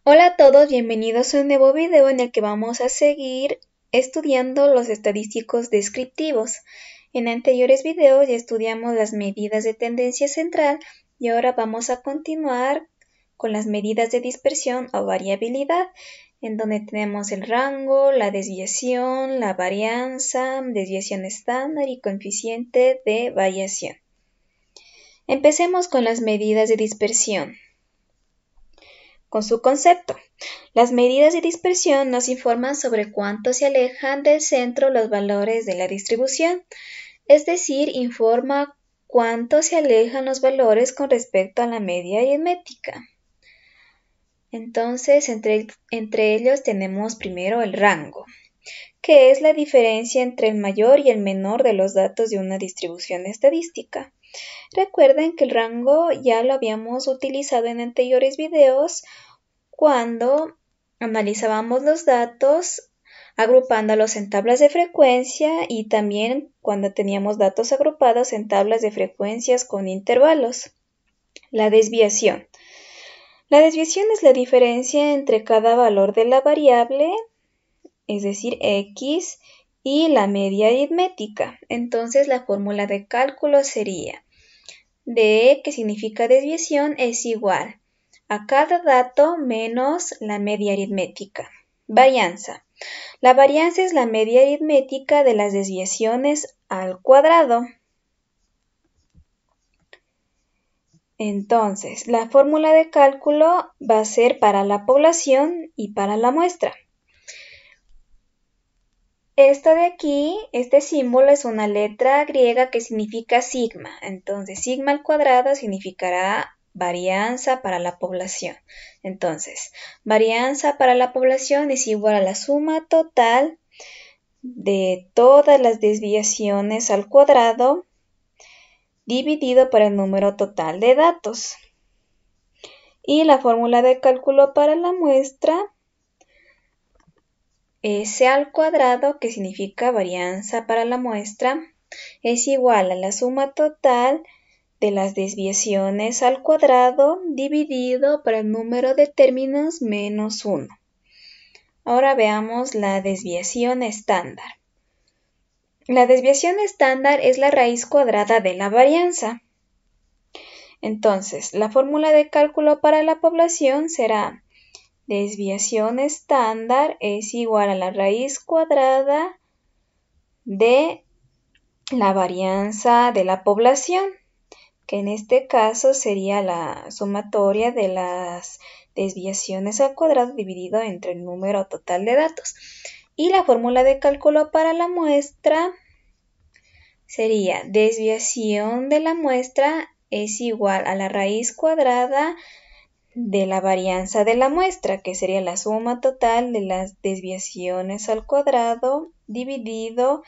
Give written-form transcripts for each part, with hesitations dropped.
Hola a todos, bienvenidos a un nuevo video en el que vamos a seguir estudiando los estadísticos descriptivos. En anteriores videos ya estudiamos las medidas de tendencia central y ahora vamos a continuar con las medidas de dispersión o variabilidad, en donde tenemos el rango, la desviación, la varianza, desviación estándar y coeficiente de variación. Empecemos con las medidas de dispersión. Con su concepto. Las medidas de dispersión nos informan sobre cuánto se alejan del centro los valores de la distribución, es decir, informa cuánto se alejan los valores con respecto a la media aritmética. Entonces, entre ellos tenemos primero el rango, que es la diferencia entre el mayor y el menor de los datos de una distribución estadística. Recuerden que el rango ya lo habíamos utilizado en anteriores videos cuando analizábamos los datos agrupándolos en tablas de frecuencia y también cuando teníamos datos agrupados en tablas de frecuencias con intervalos. La desviación. La desviación es la diferencia entre cada valor de la variable, es decir, x, y la media aritmética. Entonces la fórmula de cálculo sería d, que significa desviación, es igual a cada dato menos la media aritmética. Varianza. La varianza es la media aritmética de las desviaciones al cuadrado. Entonces, la fórmula de cálculo va a ser para la población y para la muestra. Esto de aquí, este símbolo es una letra griega que significa sigma. Entonces, sigma al cuadrado significará varianza para la población. Entonces, varianza para la población es igual a la suma total de todas las desviaciones al cuadrado dividido por el número total de datos. Y la fórmula de cálculo para la muestra, S al cuadrado, que significa varianza para la muestra, es igual a la suma total de las desviaciones al cuadrado dividido por el número de términos menos 1. Ahora veamos la desviación estándar. La desviación estándar es la raíz cuadrada de la varianza. Entonces, la fórmula de cálculo para la población será desviación estándar es igual a la raíz cuadrada de la varianza de la población, que en este caso sería la sumatoria de las desviaciones al cuadrado dividido entre el número total de datos. Y la fórmula de cálculo para la muestra sería desviación de la muestra es igual a la raíz cuadrada de la varianza de la muestra, que sería la suma total de las desviaciones al cuadrado dividido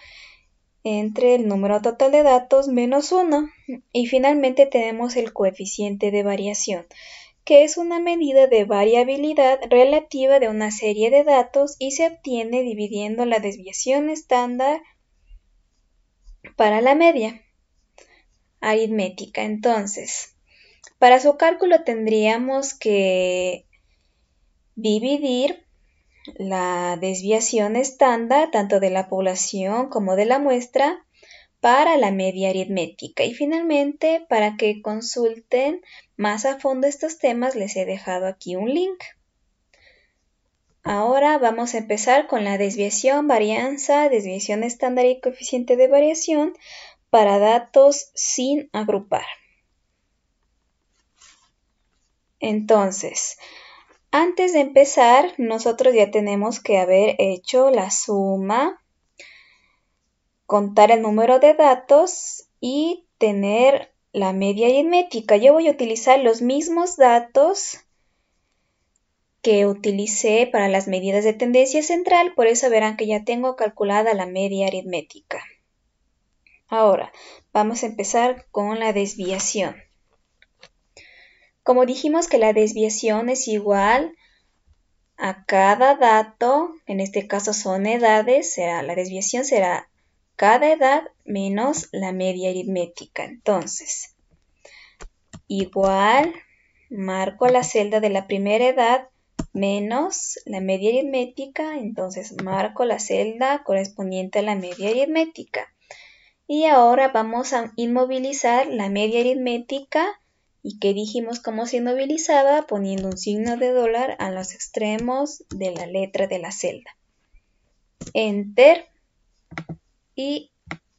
entre el número total de datos menos 1. Y finalmente tenemos el coeficiente de variación, que es una medida de variabilidad relativa de una serie de datos y se obtiene dividiendo la desviación estándar para la media aritmética. Entonces, para su cálculo tendríamos que dividir la desviación estándar tanto de la población como de la muestra para la media aritmética. Y finalmente, para que consulten más a fondo estos temas, les he dejado aquí un link. Ahora vamos a empezar con la desviación, varianza, desviación estándar y coeficiente de variación para datos sin agrupar. Entonces, antes de empezar, nosotros ya tenemos que haber hecho la suma, contar el número de datos y tener la media aritmética. Yo voy a utilizar los mismos datos que utilicé para las medidas de tendencia central, por eso verán que ya tengo calculada la media aritmética. Ahora, vamos a empezar con la desviación. Como dijimos que la desviación es igual a cada dato, en este caso son edades, la desviación será cada edad menos la media aritmética. Entonces, igual, marco la celda de la primera edad menos la media aritmética, entonces marco la celda correspondiente a la media aritmética. Y ahora vamos a inmovilizar la media aritmética. ¿Y qué dijimos cómo se inmovilizaba? Poniendo un signo de dólar a los extremos de la letra de la celda. Enter y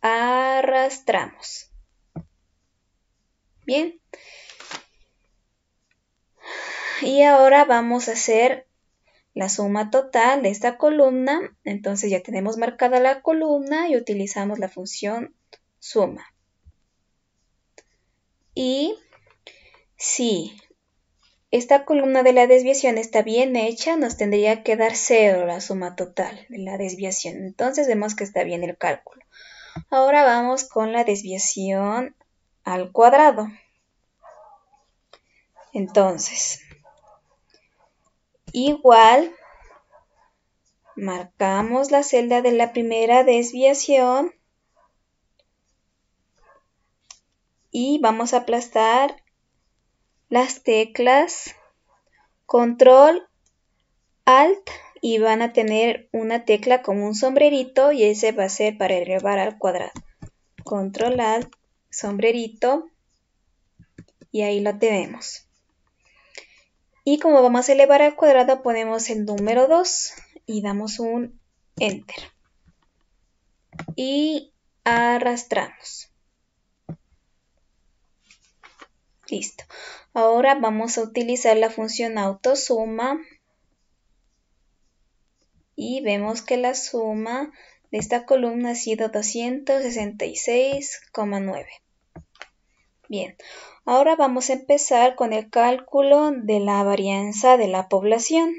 arrastramos. Bien. Y ahora vamos a hacer la suma total de esta columna. Entonces ya tenemos marcada la columna y utilizamos la función suma. Y si esta columna de la desviación está bien hecha, nos tendría que dar 0 la suma total de la desviación. Entonces vemos que está bien el cálculo. Ahora vamos con la desviación al cuadrado. Entonces, igual, marcamos la celda de la primera desviación y vamos a aplastar las teclas Control, Alt y van a tener una tecla como un sombrerito y ese va a ser para elevar al cuadrado. Control, Alt, sombrerito y ahí lo tenemos. Y como vamos a elevar al cuadrado ponemos el número 2 y damos un Enter. Y arrastramos. Listo. Ahora vamos a utilizar la función autosuma. Y vemos que la suma de esta columna ha sido 266,9. Bien. Ahora vamos a empezar con el cálculo de la varianza de la población.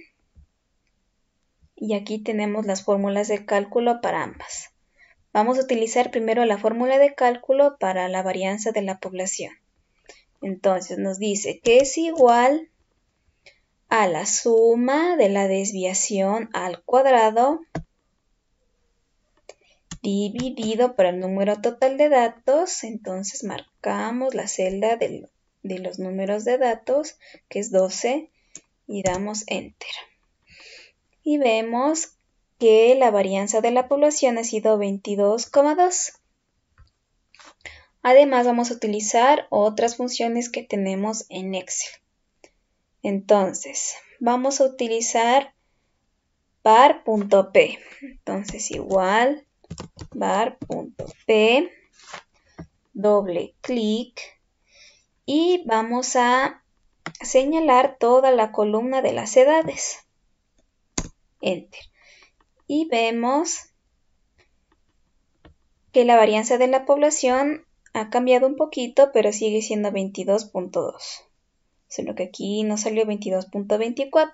Y aquí tenemos las fórmulas de cálculo para ambas. Vamos a utilizar primero la fórmula de cálculo para la varianza de la población. Entonces nos dice que es igual a la suma de la desviación al cuadrado dividido por el número total de datos. Entonces marcamos la celda de los números de datos, que es 12, y damos Enter. Y vemos que la varianza de la población ha sido 22,2. Además vamos a utilizar otras funciones que tenemos en Excel. Entonces, vamos a utilizar var.p. Entonces, igual var.p, doble clic y vamos a señalar toda la columna de las edades. Enter. Y vemos que la varianza de la población ha cambiado un poquito, pero sigue siendo 22.2. Solo que aquí nos salió 22.24.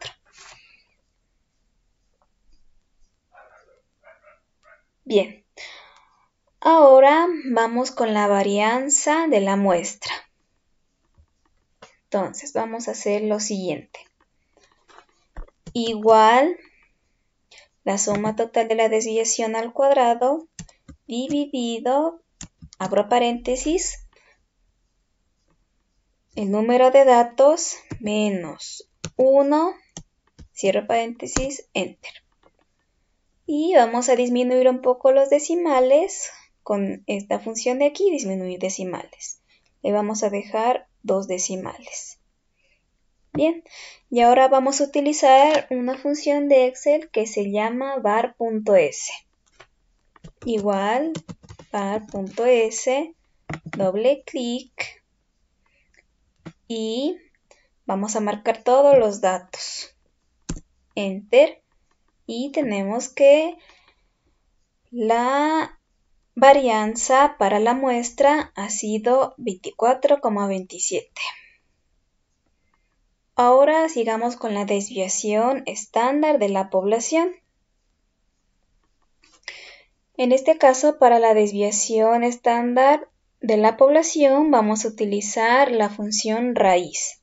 Bien, ahora vamos con la varianza de la muestra. Entonces vamos a hacer lo siguiente. Igual la suma total de la desviación al cuadrado dividido, abro paréntesis, el número de datos menos 1, cierro paréntesis, Enter. Y vamos a disminuir un poco los decimales con esta función de aquí, disminuir decimales. Le vamos a dejar 2 decimales. Bien, y ahora vamos a utilizar una función de Excel que se llama var.s. Igual var.s, doble clic y vamos a marcar todos los datos. Enter. Y tenemos que la varianza para la muestra ha sido 24,27. Ahora sigamos con la desviación estándar de la población. En este caso, para la desviación estándar de la población vamos a utilizar la función raíz.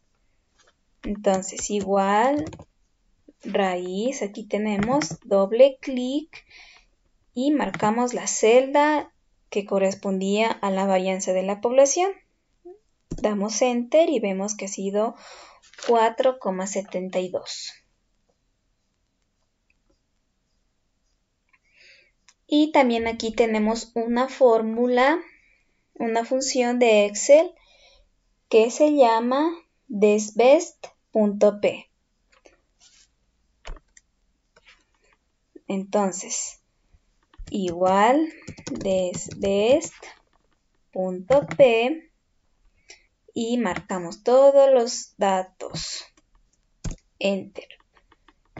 Entonces, igual raíz, aquí tenemos doble clic y marcamos la celda que correspondía a la varianza de la población. Damos Enter y vemos que ha sido 4,72. Y también aquí tenemos una fórmula, una función de Excel que se llama desbest.p. Entonces, igual desbest.p y marcamos todos los datos. Enter.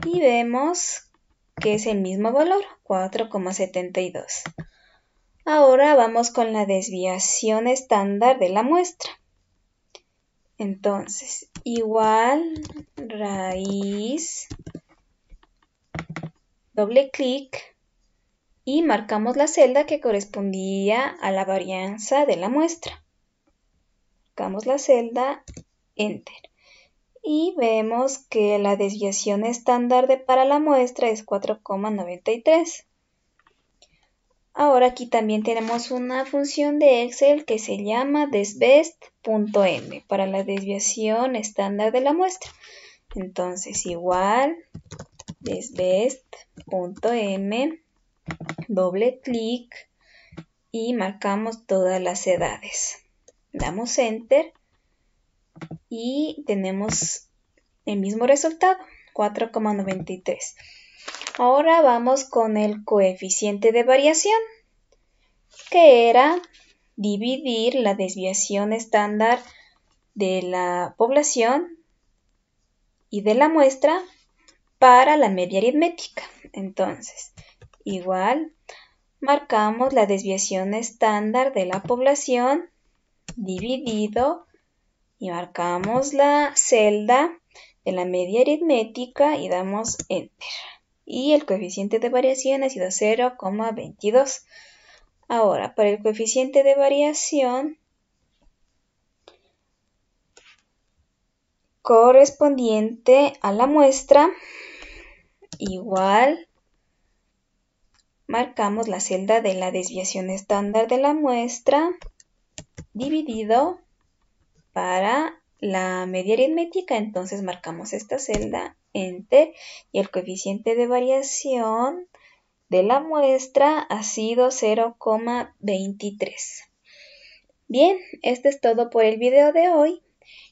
Y vemos que es el mismo valor, 4,72. Ahora vamos con la desviación estándar de la muestra. Entonces, igual raíz, doble clic y marcamos la celda que correspondía a la varianza de la muestra. Marcamos la celda, enter. Y vemos que la desviación estándar para la muestra es 4,93. Ahora aquí también tenemos una función de Excel que se llama desbest.m para la desviación estándar de la muestra. Entonces igual desbest.m, doble clic y marcamos todas las edades. Damos enter y tenemos el mismo resultado, 4,93. Ahora vamos con el coeficiente de variación, que era dividir la desviación estándar de la población y de la muestra para la media aritmética. Entonces, igual marcamos la desviación estándar de la población dividido y marcamos la celda de la media aritmética y damos enter. Y el coeficiente de variación ha sido 0,22. Ahora, para el coeficiente de variación correspondiente a la muestra, igual marcamos la celda de la desviación estándar de la muestra dividido para la media aritmética. Entonces marcamos esta celda, enter, y el coeficiente de variación de la muestra ha sido 0,23. Bien, esto es todo por el video de hoy.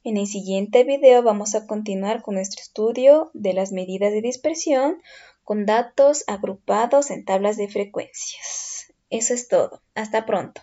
En el siguiente video vamos a continuar con nuestro estudio de las medidas de dispersión con datos agrupados en tablas de frecuencias. Eso es todo. Hasta pronto.